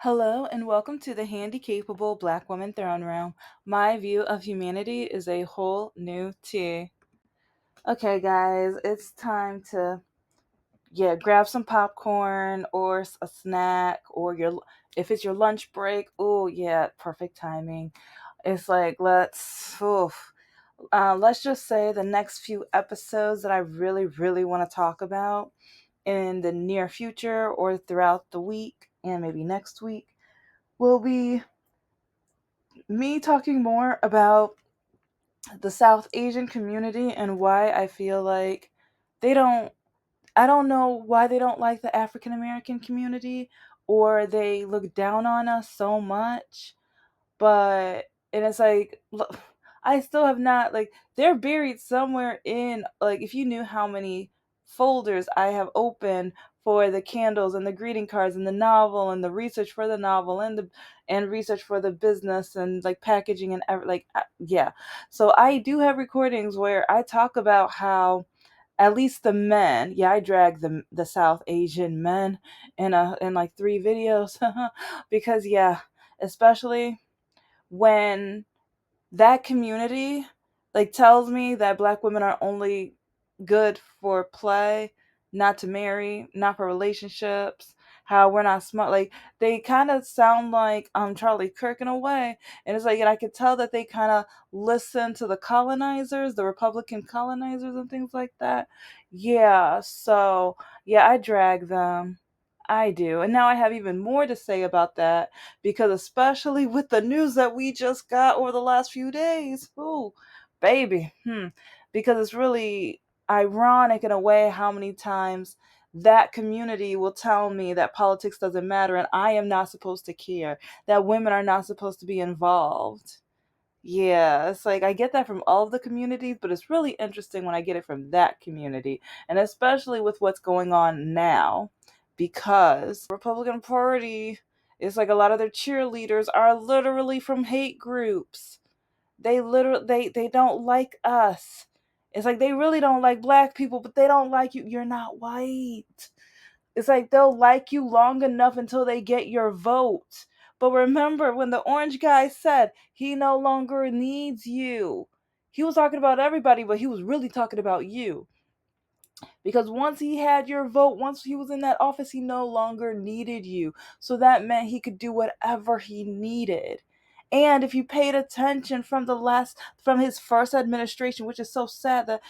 Hello and welcome to the Handicapable Black Woman Throne Room. My view of humanity is a whole new tea. Okay, guys, it's time to grab some popcorn or a snack or your if it's your lunch break. Oh yeah, perfect timing. It's like let's just say the next few episodes that I really want to talk about in the near future or throughout the week and maybe next week will be me talking more about the South Asian community and why I feel like they don't, I don't know why they don't like the African American community or they look down on us so much. But, and it's like, look, I still have not, like, they're buried somewhere in, like, if you knew how many folders I have opened for the candles and the greeting cards and the novel and the research for the novel and research for the business and like packaging and yeah. So I do have recordings where I talk about how at least the men, yeah, I drag the South Asian men in like 3 videos because yeah, especially when that community like tells me that black women are only good for play, not to marry, not for relationships, how we're not smart. Like they kind of sound like Charlie Kirk in a way. And it's like, and I could tell that they kind of listen to the colonizers, the Republican colonizers and things like that. Yeah, so yeah, I drag them. I do. And now I have even more to say about that because especially with the news that we just got over the last few days, ooh, baby, because it's really ironic in a way how many times that community will tell me that politics doesn't matter and I am not supposed to care, that women are not supposed to be involved. Yeah, it's like I get that from all of the communities, but it's really interesting when I get it from that community, and especially with what's going on now, because Republican Party is like a lot of their cheerleaders are literally from hate groups. They don't like us. It's like they really don't like black people, but they don't like you. You're not white. It's like they'll like you long enough until they get your vote. But remember when the orange guy said he no longer needs you, he was talking about everybody, but he was really talking about you. Because once he had your vote, once he was in that office, he no longer needed you. So that meant he could do whatever he needed. And if you paid attention from his first administration, which is so sad that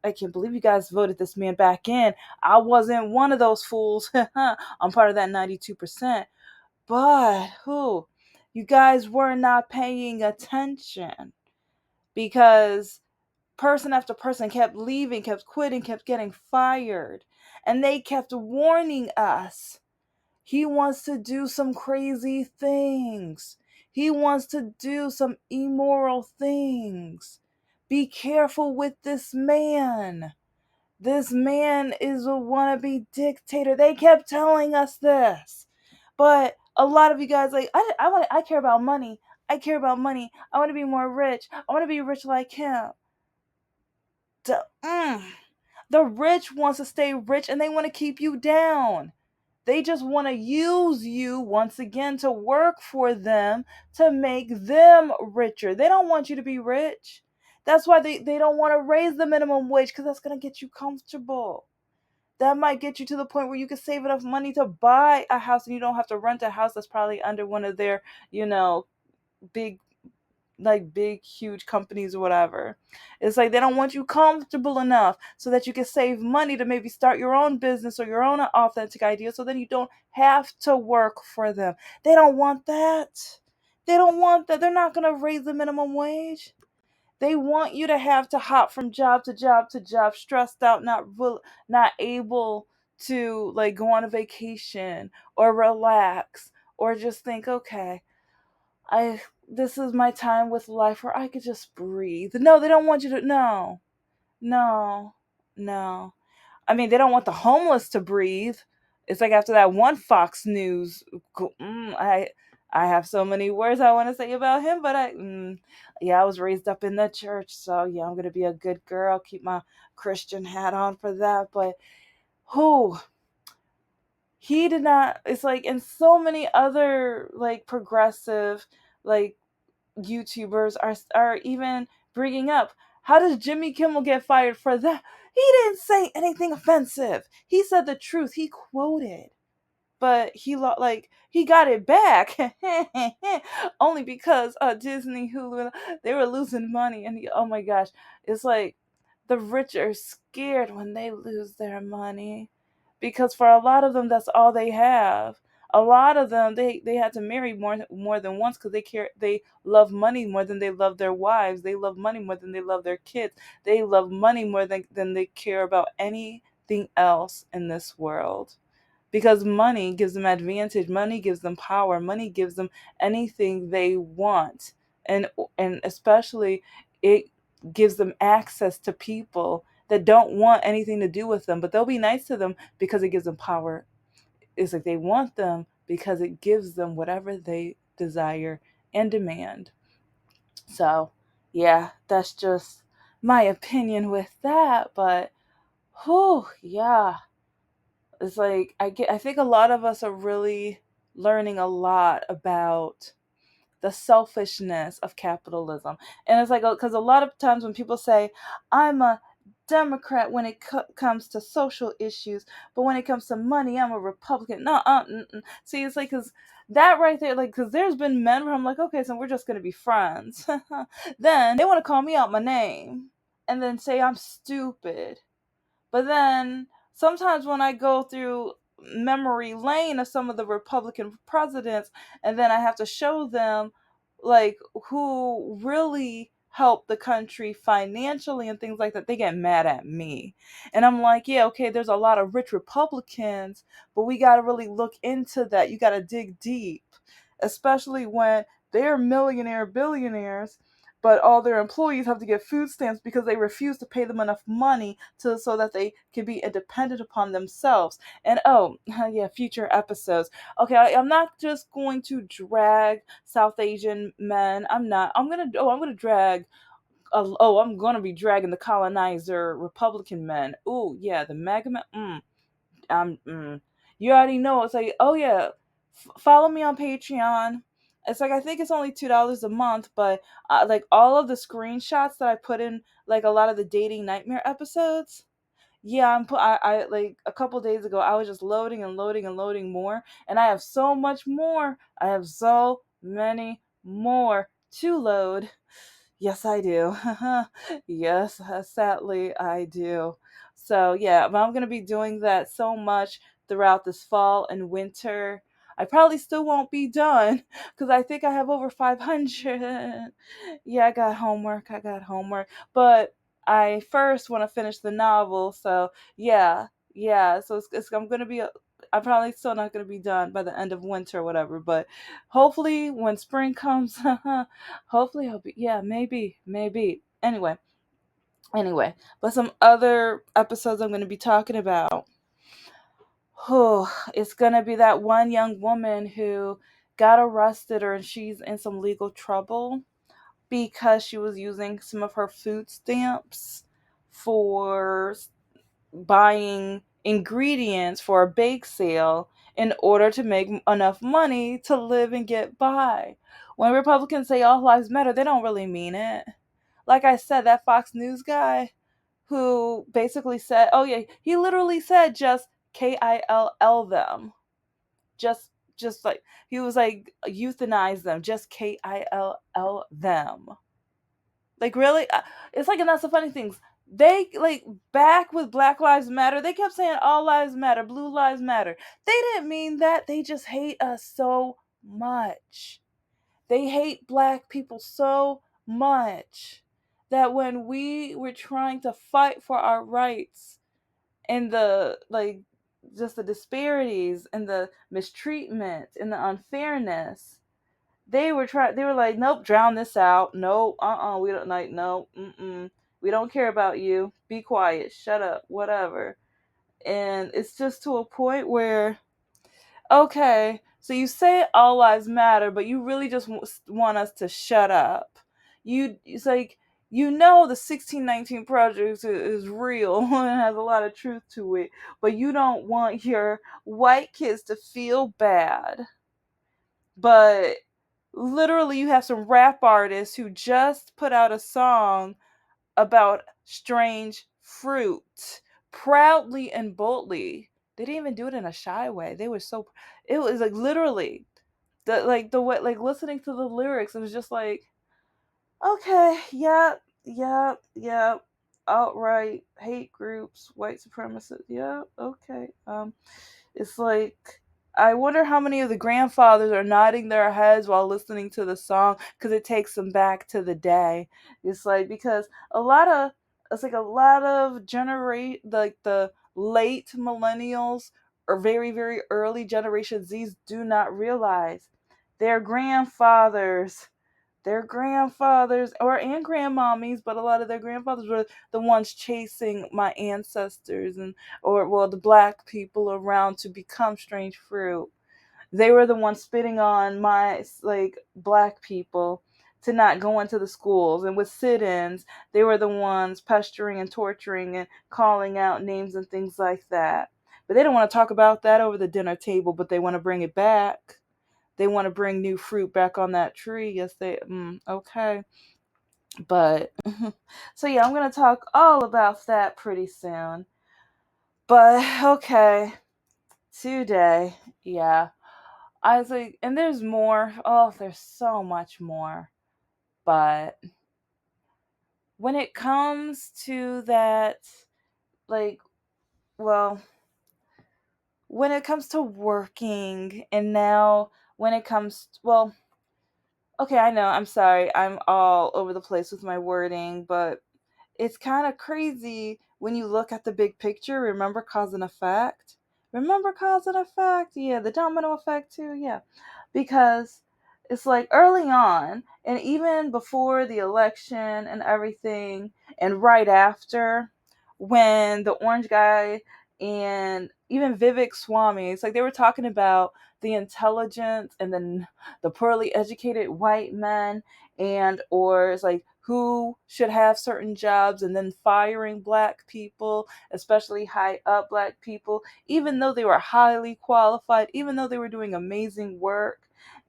I can't believe you guys voted this man back in. I wasn't one of those fools. I'm part of that 92%. But you guys were not paying attention because person after person kept leaving, kept quitting, kept getting fired. And they kept warning us. He wants to do some crazy things. He wants to do some immoral things. Be careful with this man. This man is a wannabe dictator. They kept telling us this. But a lot of you guys like I care about money. I care about money. I want to be more rich. I want to be rich like him. The rich wants to stay rich and they want to keep you down. They just want to use you once again to work for them to make them richer. They don't want you to be rich. That's why they don't want to raise the minimum wage because that's going to get you comfortable. That might get you to the point where you can save enough money to buy a house and you don't have to rent a house that's probably under one of their, big big huge companies or whatever. It's like they don't want you comfortable enough so that you can save money to maybe start your own business or your own authentic idea so then you don't have to work for them. They don't want that. They don't want that. They're not going to raise the minimum wage. They want you to have to hop from job to job to job, stressed out, not able to like go on a vacation or relax or just think, okay, I this is my time with life where I could just breathe. No, they don't want you to. No, no, no. I mean, they don't want the homeless to breathe. It's like after that one Fox News. I have so many words I want to say about him, but yeah, I was raised up in the church, so yeah, I'm gonna be a good girl, keep my Christian hat on for that. But who he did not. It's like, and so many other like progressive like YouTubers are even bringing up, how does Jimmy Kimmel get fired for that? He didn't say anything offensive. He said the truth. He quoted, but like he got it back only because Disney, Hulu, they were losing money, and oh my gosh, it's like the rich are scared when they lose their money, because for a lot of them that's all they have. A lot of them, they had to marry more than once because they love money more than they love their wives. They love money more than they love their kids. They love money more than they care about anything else in this world, because money gives them advantage, money gives them power, money gives them anything they want. And especially it gives them access to people that don't want anything to do with them, but they'll be nice to them because it gives them power. It's like they want them because it gives them whatever they desire and demand. So yeah, that's just my opinion with that. But whew, yeah, it's like I think a lot of us are really learning a lot about the selfishness of capitalism. And it's like, because a lot of times when people say, I'm a Democrat when it comes to social issues, but when it comes to money, I'm a Republican. No, see, it's like, because that right there, like, because there's been men where I'm like, okay, so we're just going to be friends. Then they want to call me out my name and then say I'm stupid. But then sometimes when I go through memory lane of some of the Republican presidents, and then I have to show them like who really helped the country financially and things like that, they get mad at me. And I'm like, yeah, okay, there's a lot of rich Republicans, but we got to really look into that. You got to dig deep, especially when they're millionaire billionaires, but all their employees have to get food stamps because they refuse to pay them enough money to so that they can be independent upon themselves. And oh, yeah, future episodes. Okay, I'm not just going to drag South Asian men. I'm gonna drag. I'm gonna be dragging the colonizer Republican men. Oh yeah, the MAGA men. You already know. It's like, oh yeah, follow me on Patreon. It's like, I think it's only $2 a month, but like all of the screenshots that I put in, like a lot of the dating nightmare episodes. Yeah, I like a couple days ago, I was just loading and loading and loading more, and I have so much more. I have so many more to load. Yes, I do. Yes, sadly, I do. So, yeah, but I'm going to be doing that so much throughout this fall and winter. I probably still won't be done because I think I have over 500. Yeah, I got homework. I got homework. But I first want to finish the novel. So, yeah, yeah. So, I'm going to be, I'm probably still not going to be done by the end of winter or whatever. But hopefully, when spring comes, hopefully I'll be, yeah, maybe. Anyway, but some other episodes I'm going to be talking about. Oh, it's going to be that one young woman who got arrested, or she's in some legal trouble because she was using some of her food stamps for buying ingredients for a bake sale in order to make enough money to live and get by. When Republicans say all lives matter, they don't really mean it. Like I said, that Fox News guy who basically said, oh yeah, he literally said just KILL them. Just like he was like euthanize them, just KILL them. Like really, it's like, and that's the funny things. They like back with Black Lives Matter. They kept saying all lives matter, blue lives matter. They didn't mean that. They just hate us so much. They hate black people so much that when we were trying to fight for our rights and the like, just the disparities and the mistreatment and the unfairness, they were like, nope, drown this out. No, we don't like, no, we don't care about you. Be quiet, shut up, whatever. And it's just to a point where, okay, so you say all lives matter, but you really just want us to shut up. It's like you know the 1619 project is real and has a lot of truth to it, but you don't want your white kids to feel bad. But literally, you have some rap artists who just put out a song about strange fruit proudly and boldly. They didn't even do it in a shy way. They were so, it was like literally the way, like listening to the lyrics, it was just like, okay, yep, yep, yep. Outright hate groups, white supremacists. Yeah, okay. It's like, I wonder how many of the grandfathers are nodding their heads while listening to the song because it takes them back to the day. It's like, because a lot of it's like a lot of generate like the late millennials or very very early generation Z's do not realize their grandfathers or and grandmommies, but a lot of their grandfathers were the ones chasing my ancestors and or well the black people around to become strange fruit. They were the ones spitting on my like black people to not go into the schools, and with sit-ins they were the ones pestering and torturing and calling out names and things like that. But they don't want to talk about that over the dinner table, but they want to bring it back. They want to bring new fruit back on that tree. Yes, okay. But so yeah, I'm gonna talk all about that pretty soon. But okay, today, yeah, I was like, and there's more. Oh, there's so much more. But when it comes to that, like, well, when it comes to working, and now when it comes, well, okay, I know. I'm sorry. I'm all over the place with my wording, but it's kind of crazy when you look at the big picture. Remember cause and effect? Remember cause and effect? Yeah, the domino effect too. Yeah. Because it's like early on, and even before the election and everything, and right after, when the orange guy and even Vivek Swami, it's like they were talking about the intelligence and then the poorly educated white men, and or it's like who should have certain jobs, and then firing black people, especially high up black people, even though they were highly qualified, even though they were doing amazing work.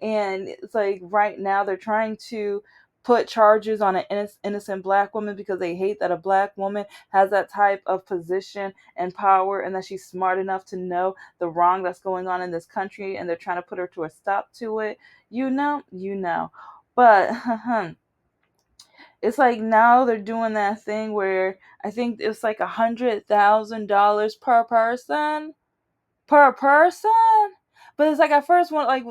And it's like right now they're trying to put charges on an innocent black woman because they hate that a black woman has that type of position and power, and that she's smart enough to know the wrong that's going on in this country, and they're trying to put her to a stop to it. You know. But it's like now they're doing that thing where I think it's like $100,000 per person. But it's like at first one like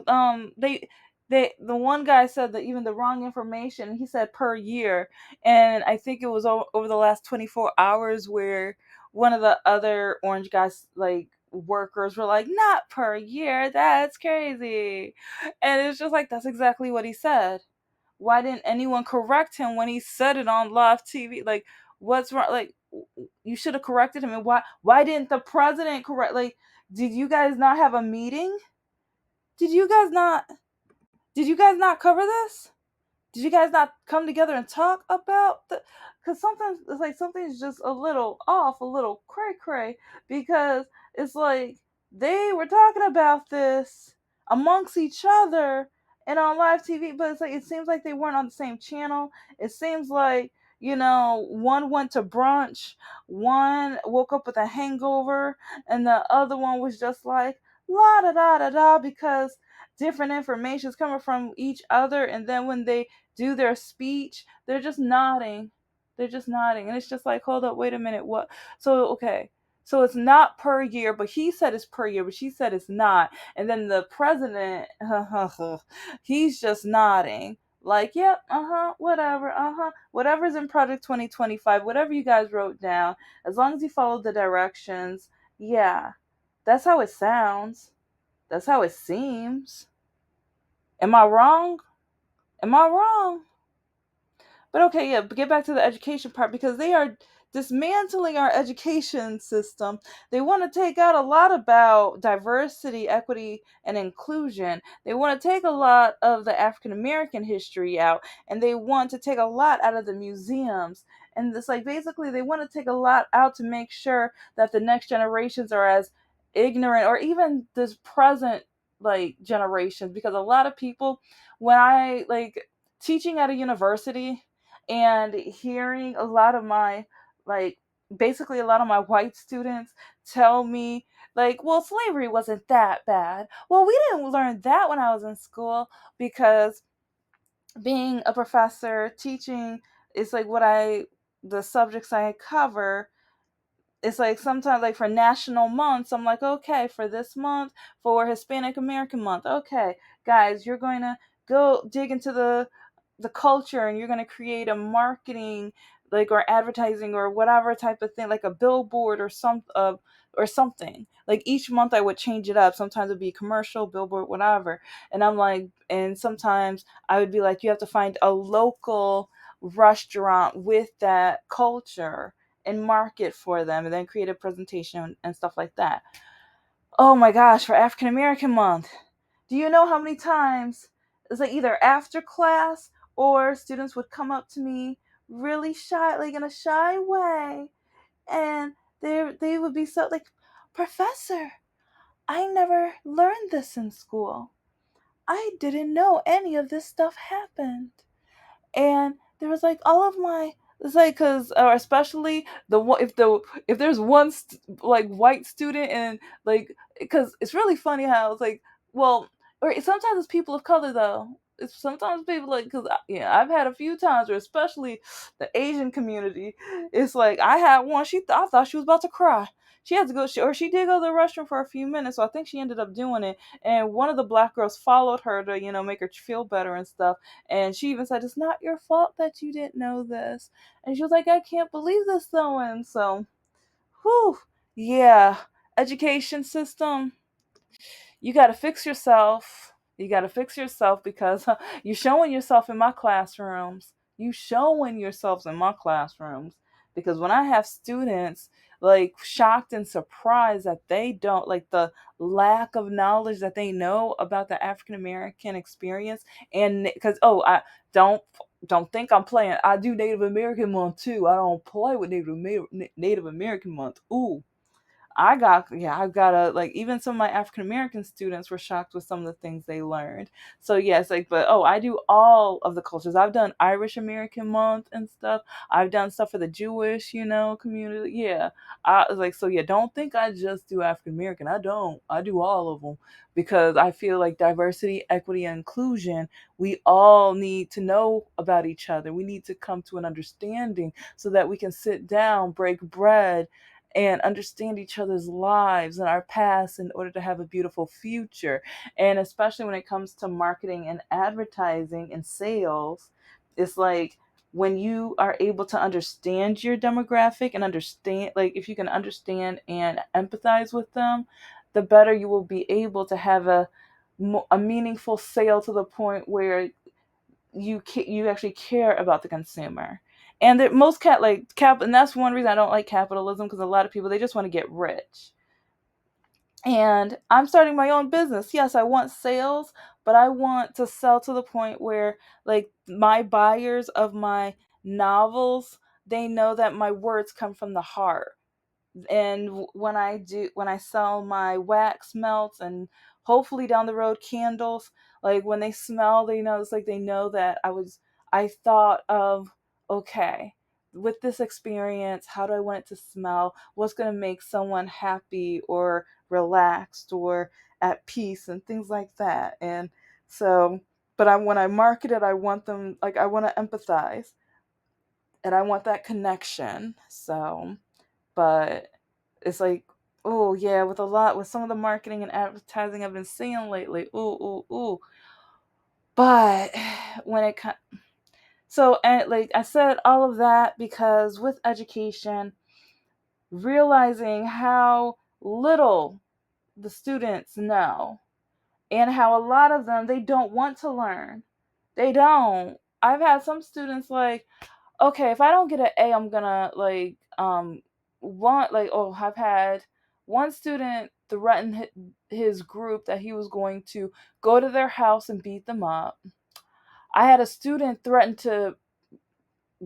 they the one guy said that even the wrong information. He said per year, and I think it was over the last 24 hours where one of the other orange guys like workers were like, not per year, that's crazy. And it's just like that's exactly what he said. Why didn't anyone correct him when he said it on live TV? Like, what's wrong? Like, you should have corrected him. And why didn't the president correct? Like, did you guys not have a meeting? Did you guys not? Did you guys not cover this? Did you guys not come together and talk about the? Because sometimes it's like something's just a little off, a little cray cray, because it's like they were talking about this amongst each other and on live TV, but it's like it seems like they weren't on the same channel. It seems like one went to brunch, one woke up with a hangover, and the other one was just like la da da da da because different information is coming from each other, and then when they do their speech, they're just nodding. They're just nodding. And it's just like, hold up, wait a minute, what? So, okay. So it's not per year, but he said it's per year, but she said it's not. And then the president, he's just nodding. Like, yep, whatever, whatever's in Project 2025, whatever you guys wrote down, as long as you follow the directions, yeah, that's how it sounds. That's how it seems. Am I wrong? Am I wrong? But okay, yeah, but get back to the education part because they are dismantling our education system. They want to take out a lot about diversity, equity, and inclusion. They want to take a lot of the African American history out, and they want to take a lot out of the museums. And it's like basically they want to take a lot out to make sure that the next generations are as ignorant, or even this present like generations, because a lot of people, when I like teaching at a university and hearing a lot of my like basically a lot of my white students tell me like, well, slavery wasn't that bad. Well, we didn't learn that when I was in school, because being a professor teaching is like what I the subjects I cover. It's like sometimes like for national months, I'm like, okay, for this month, for Hispanic American month, okay, guys, you're going to go dig into the culture, and you're going to create a marketing like or advertising or whatever type of thing, like a billboard or something. Like each month I would change it up. Sometimes it'd be commercial, billboard, whatever. And I'm like, and sometimes I would be like, you have to find a local restaurant with that culture and market for them, and then create a presentation and stuff like that. Oh my gosh, for African American month, do you know how many times it's like either after class or students would come up to me really shy, like in a shy way, and they would be so like, Professor, I never learned this in school. I didn't know any of this stuff happened. And there was like all of my, it's like because or especially if there's one like white student, and like because it's really funny how it's like, well, or sometimes it's people of color though. It's sometimes people like, because yeah, I've had a few times where especially the Asian community, it's like I had one, I thought she was about to cry. She had to go, or she did go to the restroom for a few minutes, so I think she ended up doing it. And one of the black girls followed her to make her feel better and stuff. And she even said, "It's not your fault that you didn't know this." And she was like, "I can't believe this, though." And so, whew, yeah, education system, you got to fix yourself. You got to fix yourself, because you're showing yourself in my classrooms. You showing yourselves in my classrooms. Because when I have students like shocked and surprised that they don't like the lack of knowledge that they know about the African American experience, and because I don't don't think I'm playing. I do Native American month too. I don't play with Native American month. Ooh, I've got a like, even some of my African American students were shocked with some of the things they learned. So yes, like, but I do all of the cultures. I've done Irish American month and stuff. I've done stuff for the Jewish, community. Yeah, I was like, so yeah, don't think I just do African American. I don't. I do all of them, because I feel like diversity, equity, and inclusion. We all need to know about each other. We need to come to an understanding so that we can sit down, break bread, and understand each other's lives and our past in order to have a beautiful future. And especially when it comes to marketing and advertising and sales, it's like when you are able to understand your demographic and understand, like, if you can understand and empathize with them, the better you will be able to have a meaningful sale, to the point where you actually care about the consumer. And that most and that's one reason I don't like capitalism, because a lot of people, they just want to get rich. And I'm starting my own business. Yes, I want sales, but I want to sell to the point where like my buyers of my novels, they know that my words come from the heart. And when I sell my wax melts, and hopefully down the road candles, like when they smell, they know, it's like they know that I thought of, okay, with this experience, how do I want it to smell, what's going to make someone happy or relaxed or at peace, and things like that. And so, but when I market it, I want them, like, I want to empathize, and I want that connection. So, but it's like, oh yeah, with some of the marketing and advertising I've been seeing lately. Ooh, ooh, ooh. But when it comes, so, and like I said all of that because with education, realizing how little the students know, and how a lot of them, they don't want to learn. They don't. I've had some students like, okay, if I don't get an A, I'm gonna I've had one student threaten his group that he was going to go to their house and beat them up. I had a student threaten to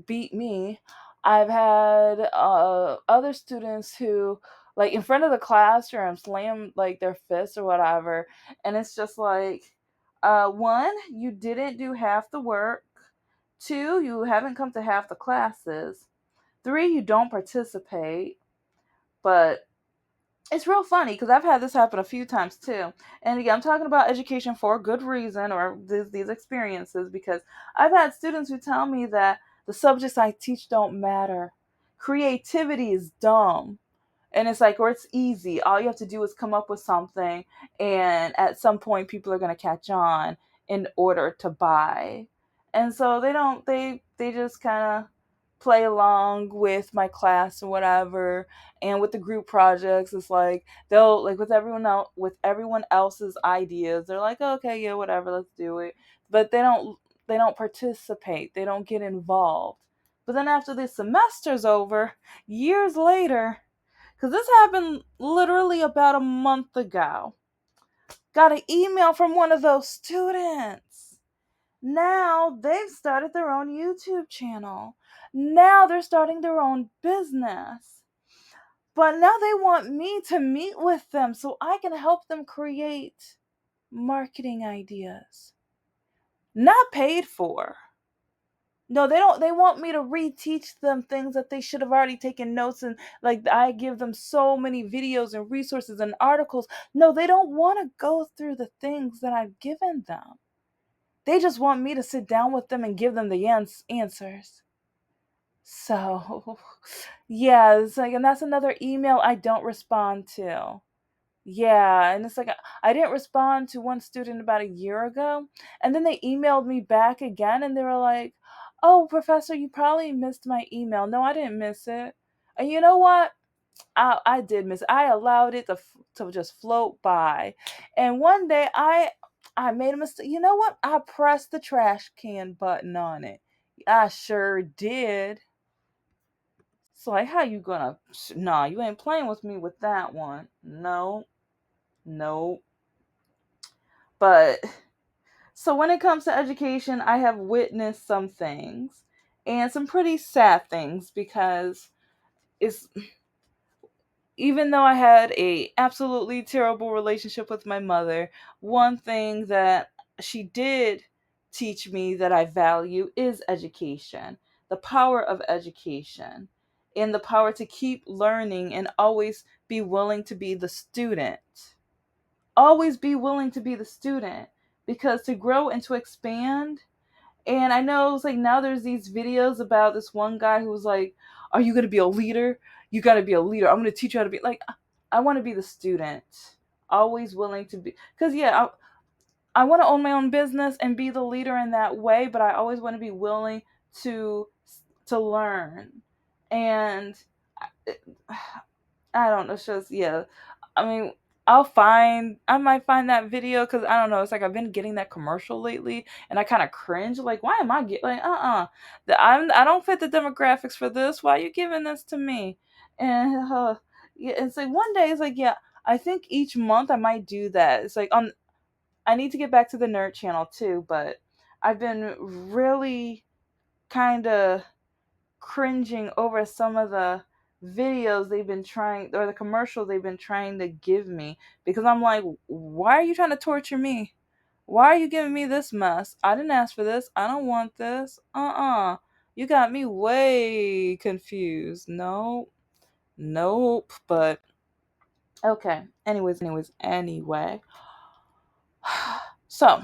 beat me. I've had other students who, like, in front of the classroom, slam like their fists or whatever, and it's just like, one, you didn't do half the work. Two, you haven't come to half the classes. Three, you don't participate. But it's real funny because I've had this happen a few times too. And again, I'm talking about education for a good reason, or these experiences, because I've had students who tell me that the subjects I teach don't matter. Creativity is dumb. And it's like, or it's easy. All you have to do is come up with something, and at some point, people are going to catch on in order to buy. And so they don't, they just kind of play along with my class or whatever. And with the group projects, it's like they'll, like, with everyone else's ideas, they're like, okay, yeah, whatever, let's do it. But they don't participate. They don't get involved. But then after the semester's over, years later, because this happened literally about a month ago, got an email from one of those students. Now they've started their own YouTube channel. Now they're starting their own business. But now they want me to meet with them so I can help them create marketing ideas. Not paid for. No, they don't. They want me to reteach them things that they should have already taken notes, and like I give them so many videos and resources and articles. No, they don't want to go through the things that I've given them. They just want me to sit down with them and give them the answers. So, yeah, it's like, and that's another email I don't respond to. Yeah, and it's like I didn't respond to one student about a year ago, and then they emailed me back again, and they were like, "Oh, professor, you probably missed my email." No, I didn't miss it. And you know what? I did miss it. I allowed it to just float by, and one day I made a mistake. You know what? I pressed the trash can button on it. I sure did. So like, how you gonna? Nah, you ain't playing with me with that one. No, no. But so when it comes to education, I have witnessed some things and some pretty sad things because it's even though I had a absolutely terrible relationship with my mother, one thing that she did teach me that I value is education, the power of education, and the power to keep learning and always be willing to be the student. Always be willing to be the student, because to grow and to expand. And I know it's like now there's these videos about this one guy who was like, "Are you going to be a leader? You got to be a leader. I'm going to teach you how to be like." I want to be the student, always willing to be, because yeah, I want to own my own business and be the leader in that way, but I always want to be willing to to learn. And I don't know. It's just, yeah. I mean, I might find that video because I don't know. It's like I've been getting that commercial lately, and I kind of cringe. Like, why am I getting like, I don't fit the demographics for this. Why are you giving this to me? And yeah, it's like one day it's like, yeah, I think each month I might do that. It's like I need to get back to the nerd channel too, but I've been really kind of cringing over some of the videos they've been trying, or the commercials they've been trying to give me, because I'm like, why are you trying to torture me? Why are you giving me this mess? I didn't ask for this. I don't want this. You got me way confused. No, nope. But okay. Anyway. So,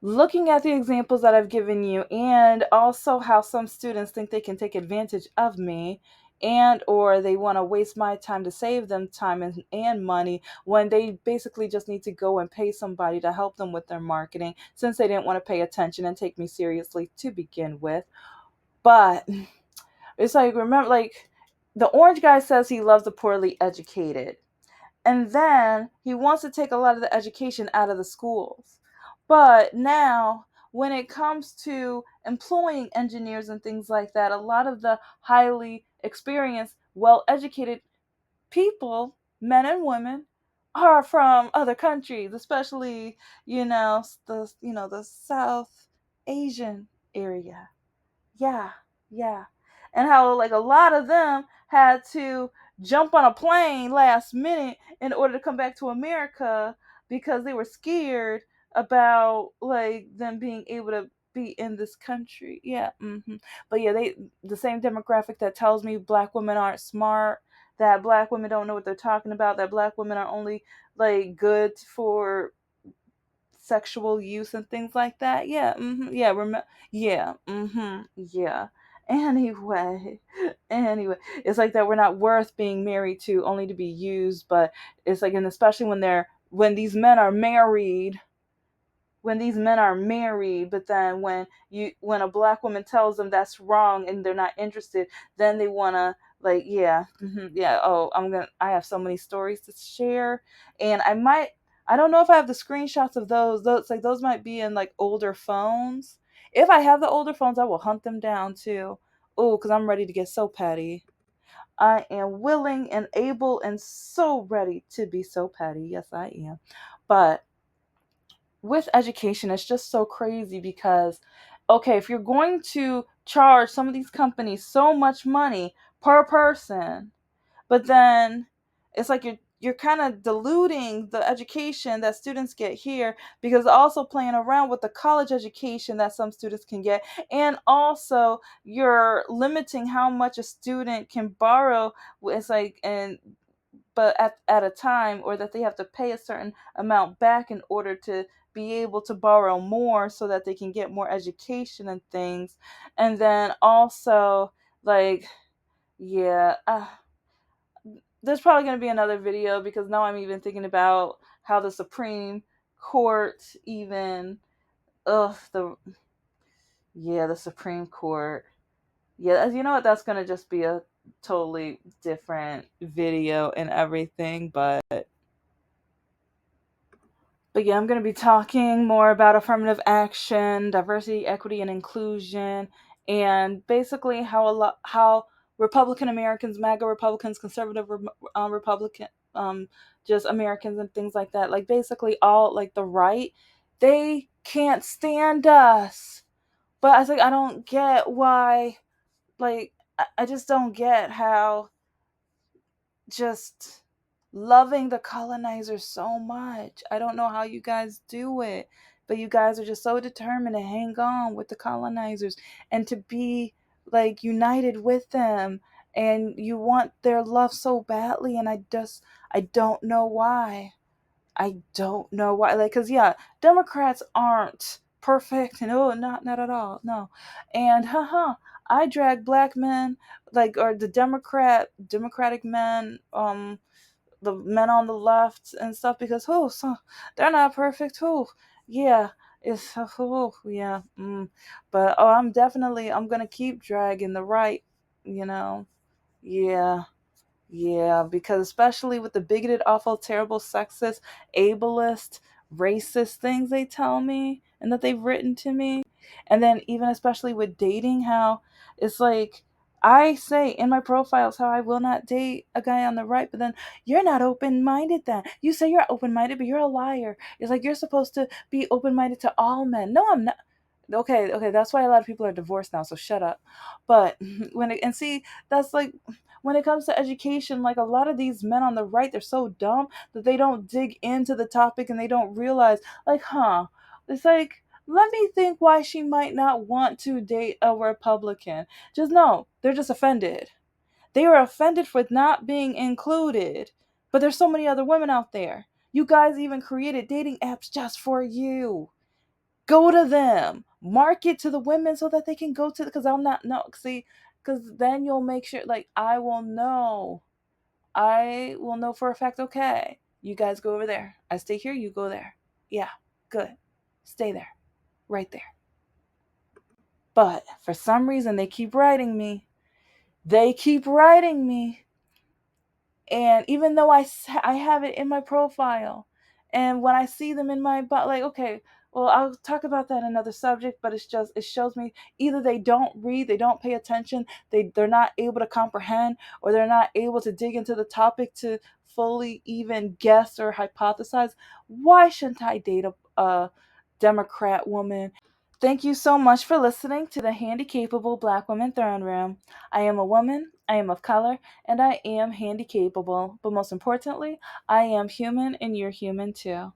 looking at the examples that I've given you, and also how some students think they can take advantage of me, and or they want to waste my time to save them time and money when they basically just need to go and pay somebody to help them with their marketing, since they didn't want to pay attention and take me seriously to begin with. But it's like, remember, like, the orange guy says he loves the poorly educated, and then he wants to take a lot of the education out of the schools. But now, when it comes to employing engineers and things like that, a lot of the highly experienced, well educated people, men and women, are from other countries, especially, the South Asian area. Yeah, yeah. And how like a lot of them had to jump on a plane last minute in order to come back to America because they were scared about like them being able to be in this country. Yeah. But yeah, they the same demographic that tells me black women aren't smart, that black women don't know what they're talking about, that black women are only like good for sexual use and things like that. Yeah, yeah, yeah. Anyway, it's like that we're not worth being married to, only to be used. But it's like, and especially when these men are married, but then when a black woman tells them that's wrong and they're not interested, then they want to like, yeah, oh, I have so many stories to share, and I don't know if I have the screenshots of those might be in like older phones. If I have the older phones, I will hunt them down too. Oh, because I'm ready to get so petty. I am willing and able and so ready to be so petty. Yes, I am. But with education, it's just so crazy because, okay, if you're going to charge some of these companies so much money per person, but then it's like you're kind of diluting the education that students get here, because also playing around with the college education that some students can get, and also you're limiting how much a student can borrow. It's like, and but at a time, or that they have to pay a certain amount back in order to be able to borrow more so that they can get more education and things. And then also, like, yeah, there's probably going to be another video, because now I'm even thinking about how the Supreme Court even, ugh, the Supreme Court. Yeah, you know what? That's going to just be a totally different video and everything, but yeah, I'm going to be talking more about affirmative action, diversity, equity, and inclusion, and basically how Republican Americans, MAGA Republicans, conservative Republican, just Americans and things like that, like basically all like the right, they can't stand us. But I was like, I don't get why. Like, I just don't get how just loving the colonizers so much. I don't know how you guys do it, but you guys are just so determined to hang on with the colonizers and to be like united with them, and you want their love so badly, and I don't know why. I don't know why. Like, cause yeah, Democrats aren't perfect, and oh, not at all, no. And I drag black men, like, or the Democratic men, the men on the left and stuff, because so they're not perfect. Yeah, it's yeah. But I'm gonna keep dragging the right, you know. Yeah. Yeah, because especially with the bigoted, awful, terrible, sexist, ableist, racist things they tell me and that they've written to me. And then even especially with dating, how it's like I say in my profiles how I will not date a guy on the right, but then you're not open minded then. You say you're open minded, but you're a liar. It's like you're supposed to be open minded to all men. No, I'm not. Okay, that's why a lot of people are divorced now, so shut up. But and see, that's like when it comes to education, like a lot of these men on the right, they're so dumb that they don't dig into the topic, and they don't realize, like, it's like, let me think why she might not want to date a Republican. Just no, they're just offended. They are offended for not being included. But there's so many other women out there. You guys even created dating apps just for you. Go to them, market to the women so that they can go to, because I'm not, no, see, because then you'll make sure, like, I will know for a fact, okay, you guys go over there, I stay here, you go there. Yeah, good, stay there, right there. But for some reason they keep writing me, and even though I have it in my profile, And when I see them in my butt, like, okay, well, I'll talk about that in another subject, but it shows me either they don't read, they don't pay attention, they're not able to comprehend, or they're not able to dig into the topic to fully even guess or hypothesize. Why shouldn't I date a Democrat woman? Thank you so much for listening to the Handicapable Black Women Throne Room. I am a woman, I am of color, and I am handicapable. But most importantly, I am human and you're human too.